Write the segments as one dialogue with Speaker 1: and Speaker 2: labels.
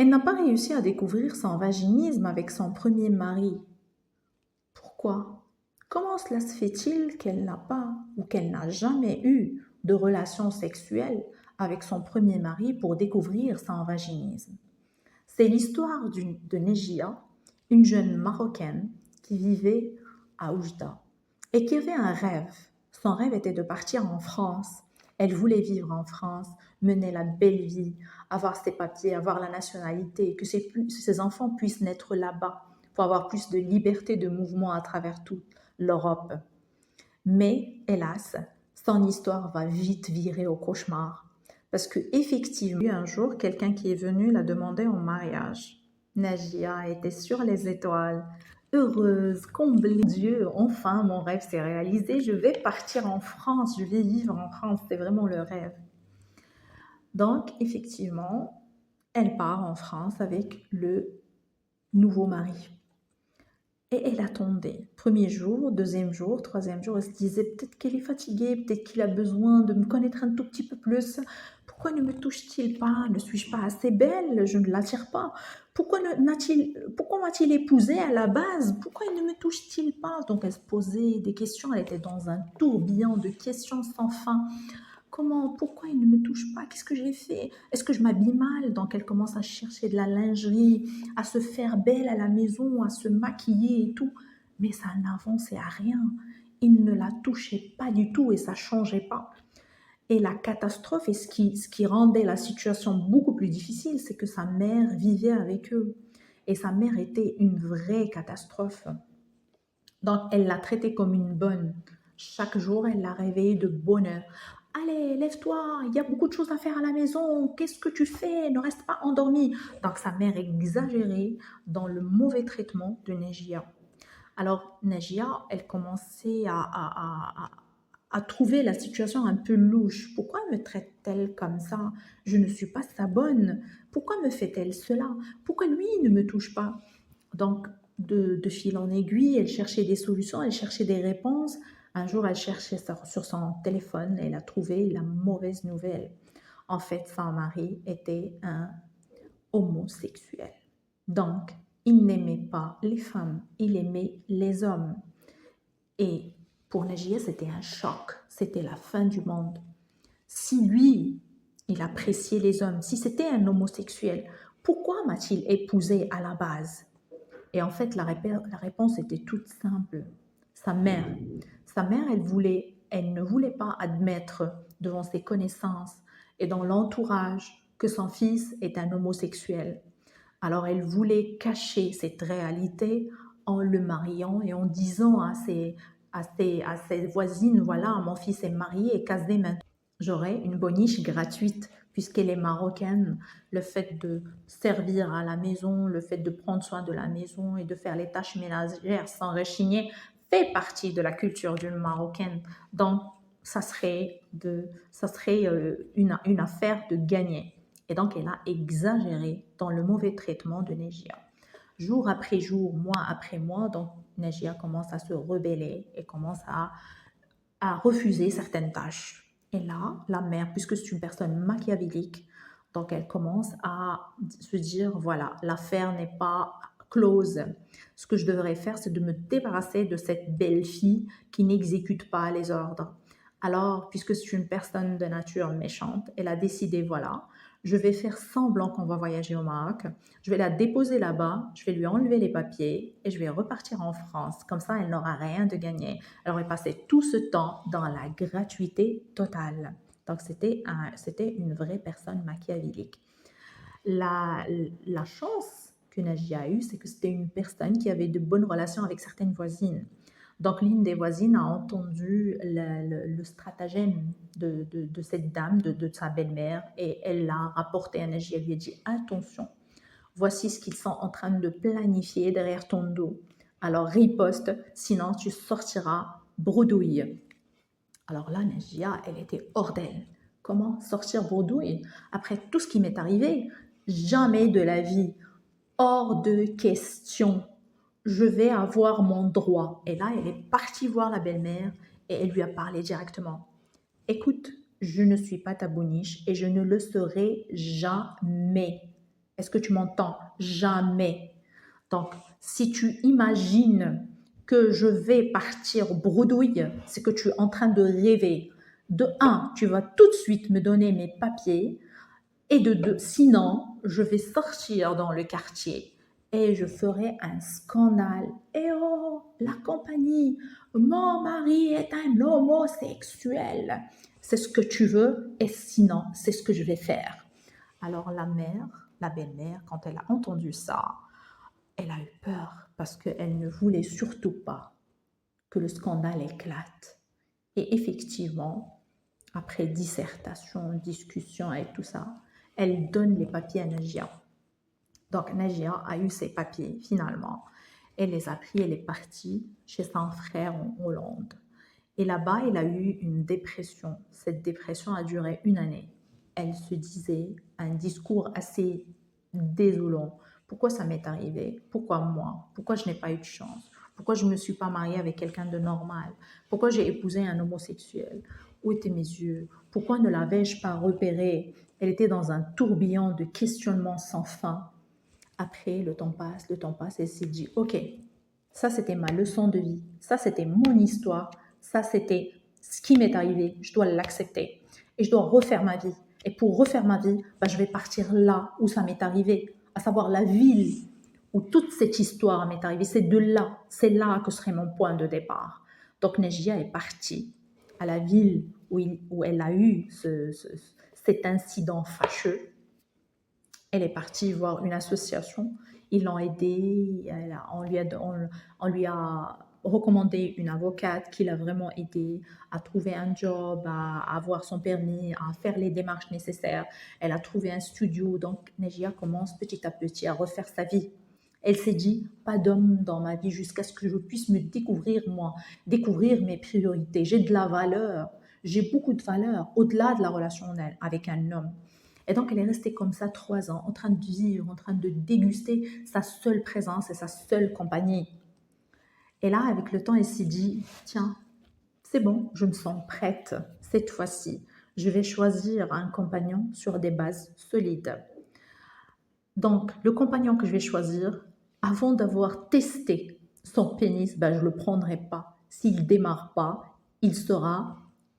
Speaker 1: Elle n'a pas réussi à découvrir son vaginisme avec son premier mari. Pourquoi? Comment cela se fait-il qu'elle n'a pas ou qu'elle n'a jamais eu de relation sexuelle avec son premier mari pour découvrir son vaginisme? C'est l'histoire de Nejia, une jeune Marocaine qui vivait à Oujda et qui avait un rêve. Son rêve était de partir en France. Elle voulait vivre en France, mener la belle vie, avoir ses papiers, avoir la nationalité, que ses enfants puissent naître là-bas pour avoir plus de liberté de mouvement à travers toute l'Europe. Mais hélas, son histoire va vite virer au cauchemar. Parce que effectivement, un jour, quelqu'un qui est venu la demander en mariage. Najia était sur les étoiles, heureuse, comblée. Dieu, enfin, mon rêve s'est réalisé. Je vais partir en France, je vais vivre en France. C'est vraiment le rêve. Donc, effectivement, elle part en France avec le nouveau mari. Et elle attendait. Premier jour, deuxième jour, troisième jour, elle se disait peut-être qu'elle est fatiguée, peut-être qu'il a besoin de me connaître un tout petit peu plus. Pourquoi ne me touche-t-il pas? Ne suis-je pas assez belle? Je ne l'attire pas. Pourquoi m'a-t-il épousée à la base? Pourquoi il ne me touche-t-il pas? Donc elle se posait des questions, elle était dans un tourbillon de questions sans fin. Comment, pourquoi il ne me touche pas? Qu'est-ce que j'ai fait? Est-ce que je m'habille mal? Donc elle commence à chercher de la lingerie, à se faire belle à la maison, à se maquiller et tout. Mais ça n'avançait à rien. Il ne la touchait pas du tout et ça ne changeait pas. Et la catastrophe et ce qui rendait la situation beaucoup plus difficile, c'est que sa mère vivait avec eux. Et sa mère était une vraie catastrophe. Donc elle l'a traitée comme une bonne. Chaque jour, elle l'a réveillée de bonne heure. Allez, lève-toi, il y a beaucoup de choses à faire à la maison. Qu'est-ce que tu fais? Ne reste pas endormie. Donc sa mère exagérait dans le mauvais traitement de Nejia. Alors Nejia, elle commençait à trouver la situation un peu louche. Pourquoi me traite-t-elle comme ça? Je ne suis pas sa bonne. Pourquoi me fait-elle cela? Pourquoi lui ne me touche pas? Donc, de fil en aiguille, elle cherchait des solutions, elle cherchait des réponses. Un jour, elle cherchait sur son téléphone et elle a trouvé la mauvaise nouvelle. En fait, son mari était un homosexuel. Donc, il n'aimait pas les femmes, il aimait les hommes. Et pour Najia, c'était un choc, c'était la fin du monde. Si lui, il appréciait les hommes, si c'était un homosexuel, pourquoi m'a-t-il épousé à la base? Et en fait, la réponse était toute simple. Sa mère. Sa mère, elle ne voulait pas admettre devant ses connaissances et dans l'entourage que son fils est un homosexuel. Alors, elle voulait cacher cette réalité en le mariant et en disant à ses voisines, voilà, mon fils est marié et casé maintenant. J'aurai une boniche gratuite puisqu'elle est marocaine. Le fait de servir à la maison, le fait de prendre soin de la maison et de faire les tâches ménagères sans rechigner fait partie de la culture d'une marocaine. Donc, ça serait une affaire de gagner. Et donc, elle a exagéré dans le mauvais traitement de Nejia. Jour après jour, mois après mois, donc Nejia commence à se rebeller et commence à refuser certaines tâches. Et là, la mère, puisque c'est une personne machiavélique, donc elle commence à se dire, voilà, l'affaire n'est pas close. Ce que je devrais faire, c'est de me débarrasser de cette belle fille qui n'exécute pas les ordres. Alors, puisque c'est une personne de nature méchante, elle a décidé, voilà, je vais faire semblant qu'on va voyager au Maroc, je vais la déposer là-bas, je vais lui enlever les papiers et je vais repartir en France. Comme ça, elle n'aura rien de gagné. Elle aurait passé tout ce temps dans la gratuité totale. Donc, c'était une vraie personne machiavélique. La chance que Najia a eue, c'est que c'était une personne qui avait de bonnes relations avec certaines voisines. Donc, l'une des voisines a entendu le stratagème de cette dame, de sa belle-mère, et elle l'a rapporté à Najia. Elle lui a dit, attention, voici ce qu'ils sont en train de planifier derrière ton dos. Alors, riposte, sinon tu sortiras bredouille. Alors là, Najia, elle était hors d'elle. Comment sortir bredouille? Après tout ce qui m'est arrivé, jamais de la vie, hors de question. Je vais avoir mon droit. Et là, elle est partie voir la belle-mère et elle lui a parlé directement. Écoute, je ne suis pas ta boniche et je ne le serai jamais. Est-ce que tu m'entends? Jamais. Donc, si tu imagines que je vais partir bredouille, c'est que tu es en train de rêver. De un, tu vas tout de suite me donner mes papiers. Et de deux, sinon, je vais sortir dans le quartier et je ferai un scandale. Et oh, la compagnie, mon mari est un homosexuel. C'est ce que tu veux et sinon, c'est ce que je vais faire. Alors la mère, la belle-mère, quand elle a entendu ça, elle a eu peur parce qu'elle ne voulait surtout pas que le scandale éclate. Et effectivement, après dissertation, discussion et tout ça, elle donne les papiers à Najia. Donc Najia a eu ses papiers finalement. Elle les a pris, elle est partie chez son frère en Hollande. Et là-bas, elle a eu une dépression. Cette dépression a duré une année. Elle se disait un discours assez désolant. Pourquoi ça m'est arrivé? Pourquoi moi? Pourquoi je n'ai pas eu de chance? Pourquoi je ne me suis pas mariée avec quelqu'un de normal? Pourquoi j'ai épousé un homosexuel? Où étaient mes yeux? Pourquoi ne l'avais-je pas repéré? Elle était dans un tourbillon de questionnements sans fin. Après, le temps passe, elle s'est dit, ok, ça c'était ma leçon de vie, ça c'était mon histoire, ça c'était ce qui m'est arrivé, je dois l'accepter et je dois refaire ma vie. Et pour refaire ma vie, je vais partir là où ça m'est arrivé, à savoir la ville où toute cette histoire m'est arrivée. C'est là que serait mon point de départ. Donc Nejia est partie à la ville où elle a eu cet incident fâcheux. Elle est partie voir une association. Ils l'ont aidée. On lui a recommandé une avocate qui l'a vraiment aidée à trouver un job, à avoir son permis, à faire les démarches nécessaires. Elle a trouvé un studio. Donc, Nejia commence petit à petit à refaire sa vie. Elle s'est dit, pas d'homme dans ma vie jusqu'à ce que je puisse me découvrir moi, découvrir mes priorités. J'ai de la valeur. J'ai beaucoup de valeur au-delà de la relation avec un homme. Et donc, elle est restée comme ça 3 ans, en train de vivre, en train de déguster sa seule présence et sa seule compagnie. Et là, avec le temps, elle s'est dit, tiens, c'est bon, je me sens prête. Cette fois-ci, je vais choisir un compagnon sur des bases solides. Donc, le compagnon que je vais choisir, avant d'avoir testé son pénis, je ne le prendrai pas. S'il ne démarre pas, il sera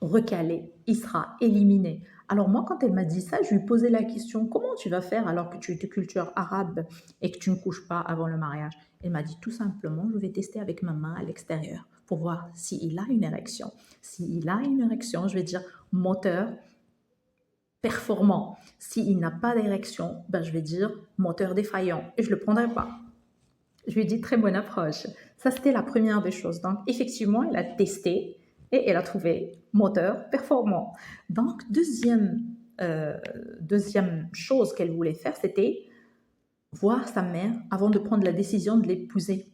Speaker 1: recalé, il sera éliminé. Alors moi, quand elle m'a dit ça, je lui ai posé la question, comment tu vas faire alors que tu es de culture arabe et que tu ne couches pas avant le mariage? Elle m'a dit tout simplement, je vais tester avec ma main à l'extérieur pour voir s'il a une érection. S'il a une érection, je vais dire moteur performant. S'il n'a pas d'érection, je vais dire moteur défaillant et je ne le prendrai pas. Je lui ai dit très bonne approche. Ça, c'était la première des choses. Donc, effectivement, elle a testé et elle a trouvé moteur performant. Donc, deuxième chose qu'elle voulait faire, c'était voir sa mère avant de prendre la décision de l'épouser.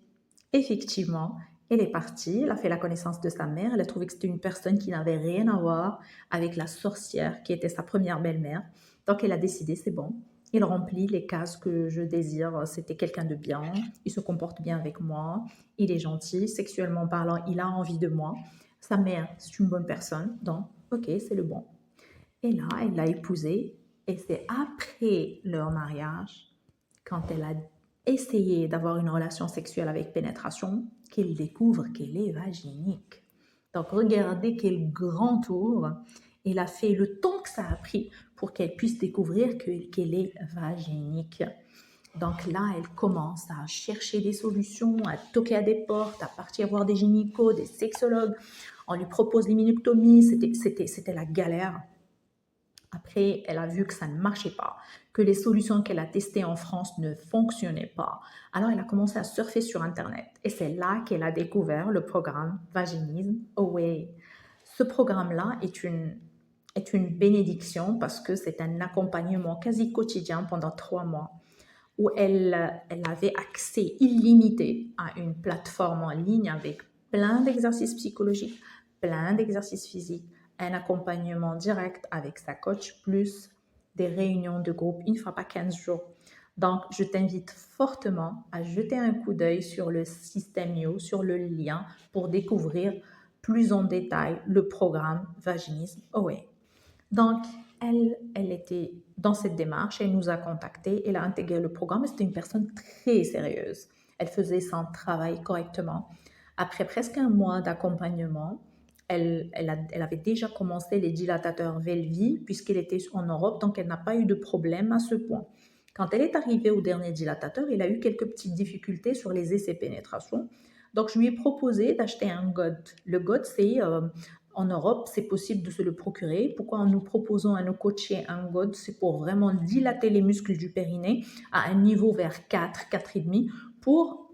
Speaker 1: Effectivement, elle est partie, elle a fait la connaissance de sa mère, elle a trouvé que c'était une personne qui n'avait rien à voir avec la sorcière qui était sa première belle-mère. Donc, elle a décidé, c'est bon, il remplit les cases que je désire. C'était quelqu'un de bien, il se comporte bien avec moi, il est gentil, sexuellement parlant, il a envie de moi. Sa mère, c'est une bonne personne, donc ok, c'est le bon. Et là, elle l'a épousé et c'est après leur mariage, quand elle a essayé d'avoir une relation sexuelle avec pénétration, qu'elle découvre qu'elle est vaginique. Donc regardez quel grand tour. Elle a fait le temps que ça a pris pour qu'elle puisse découvrir qu'elle est vaginique. Donc là, elle commence à chercher des solutions, à toquer à des portes, à partir voir des gynécos, des sexologues. On lui propose l'hyménectomie, c'était la galère. Après, elle a vu que ça ne marchait pas, que les solutions qu'elle a testées en France ne fonctionnaient pas. Alors, elle a commencé à surfer sur Internet. Et c'est là qu'elle a découvert le programme Vaginisme Away. Ce programme-là est une bénédiction parce que c'est un accompagnement quasi quotidien pendant 3 mois où elle avait accès illimité à une plateforme en ligne avec plein d'exercices psychologiques, plein d'exercices physiques, un accompagnement direct avec sa coach, plus des réunions de groupe une fois par 15 jours. Donc, je t'invite fortement à jeter un coup d'œil sur le System.io, sur le lien pour découvrir plus en détail le programme Vaginisme Away. Donc, elle était dans cette démarche, elle nous a contactés, elle a intégré le programme et c'était une personne très sérieuse. Elle faisait son travail correctement. Après presque un mois d'accompagnement, elle avait déjà commencé les dilatateurs Velvi puisqu'elle était en Europe, donc elle n'a pas eu de problème à ce point. Quand elle est arrivée au dernier dilatateur, elle a eu quelques petites difficultés sur les essais pénétration. Donc, je lui ai proposé d'acheter un GOD. Le GOD, c'est en Europe, c'est possible de se le procurer. Pourquoi nous proposons à nos coachés un GOD? C'est pour vraiment dilater les muscles du périnée à un niveau vers 4, 4,5 pour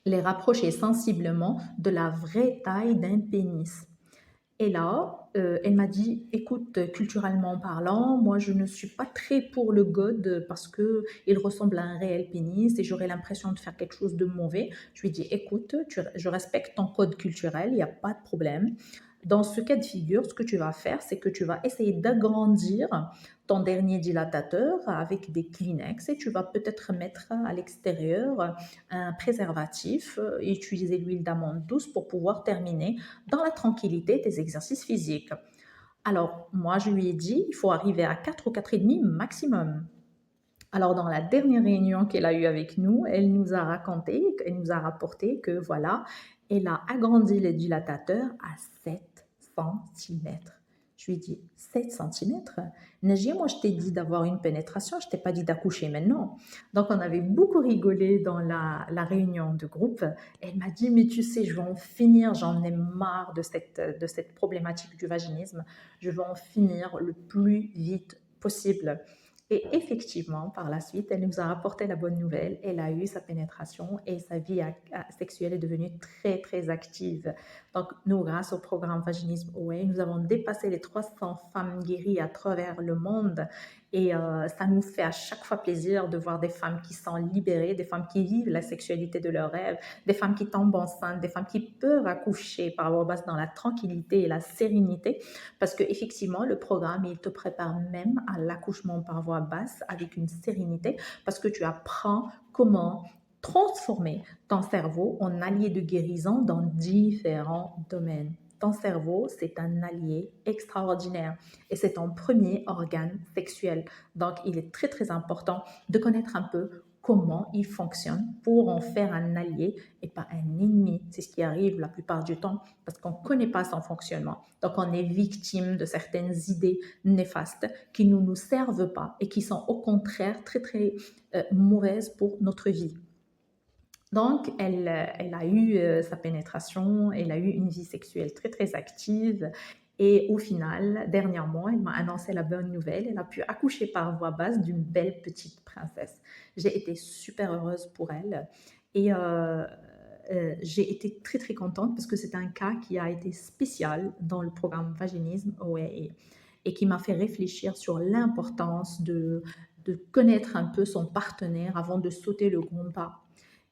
Speaker 1: les rapprocher sensiblement de la vraie taille d'un pénis. Et là, elle m'a dit, écoute, culturellement parlant, moi je ne suis pas très pour le God parce que il ressemble à un réel pénis et j'aurais l'impression de faire quelque chose de mauvais. Je lui ai dit, écoute, je respecte ton code culturel, il n'y a pas de problème. Dans ce cas de figure, ce que tu vas faire, c'est que tu vas essayer d'agrandir ton dernier dilatateur avec des Kleenex et tu vas peut-être mettre à l'extérieur un préservatif et utiliser l'huile d'amande douce pour pouvoir terminer dans la tranquillité tes exercices physiques. Alors, moi, je lui ai dit, il faut arriver à 4 ou 4,5 maximum. Alors, dans la dernière réunion qu'elle a eue avec nous, elle nous a raconté, elle nous a rapporté que voilà, elle a agrandi le dilatateur à 7 centimètres. Je lui ai dit, 7 centimètres? Nagia, moi, je t'ai dit d'avoir une pénétration, je t'ai pas dit d'accoucher maintenant. Donc, on avait beaucoup rigolé dans la réunion de groupe. Elle m'a dit, mais tu sais, je vais en finir, j'en ai marre de cette problématique du vaginisme. Je vais en finir le plus vite possible. Et effectivement, par la suite, elle nous a rapporté la bonne nouvelle. Elle a eu sa pénétration et sa vie sexuelle est devenue très, très active. Donc, nous, grâce au programme Vaginisme Away, nous avons dépassé les 300 femmes guéries à travers le monde. Et ça nous fait à chaque fois plaisir de voir des femmes qui sont libérées, des femmes qui vivent la sexualité de leurs rêves, des femmes qui tombent enceintes, des femmes qui peuvent accoucher par voie basse dans la tranquillité et la sérénité. Parce qu'effectivement, le programme, il te prépare même à l'accouchement par voie basse avec une sérénité parce que tu apprends comment transformer ton cerveau en allié de guérison dans différents domaines. Ton cerveau, c'est un allié extraordinaire et c'est ton premier organe sexuel. Donc, il est très, très important de connaître un peu comment il fonctionne pour en faire un allié et pas un ennemi. C'est ce qui arrive la plupart du temps parce qu'on ne connaît pas son fonctionnement. Donc, on est victime de certaines idées néfastes qui ne nous servent pas et qui sont au contraire très, très mauvaises pour notre vie. Donc, elle a eu sa pénétration, elle a eu une vie sexuelle très, très active. Et au final, dernièrement, elle m'a annoncé la bonne nouvelle. Elle a pu accoucher par voie basse d'une belle petite princesse. J'ai été super heureuse pour elle. Et j'ai été très, très contente parce que c'est un cas qui a été spécial dans le programme Vaginisme OAE et qui m'a fait réfléchir sur l'importance de connaître un peu son partenaire avant de sauter le grand pas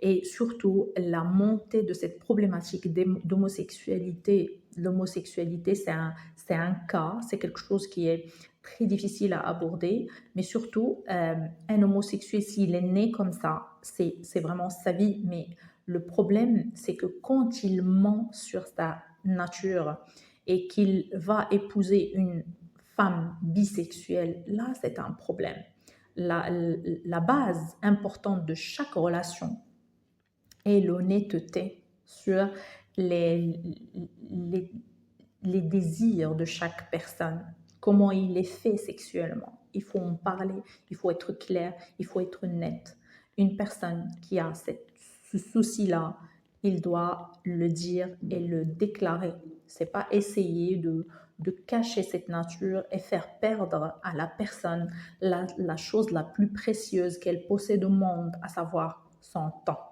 Speaker 1: et surtout la montée de cette problématique d'homosexualité. L'homosexualité, c'est un cas, c'est quelque chose qui est très difficile à aborder, mais surtout, un homosexuel, s'il est né comme ça, c'est vraiment sa vie. Mais le problème, c'est que quand il ment sur sa nature et qu'il va épouser une femme bisexuelle, là, c'est un problème. La base importante de chaque relation et l'honnêteté sur les, les, les désirs de chaque personne, comment il est fait sexuellement. Il faut en parler, il faut être clair, il faut être net. Une personne qui a ce souci-là, il doit le dire et le déclarer. C'est pas essayer de cacher cette nature et faire perdre à la personne la chose la plus précieuse qu'elle possède au monde, à savoir son temps.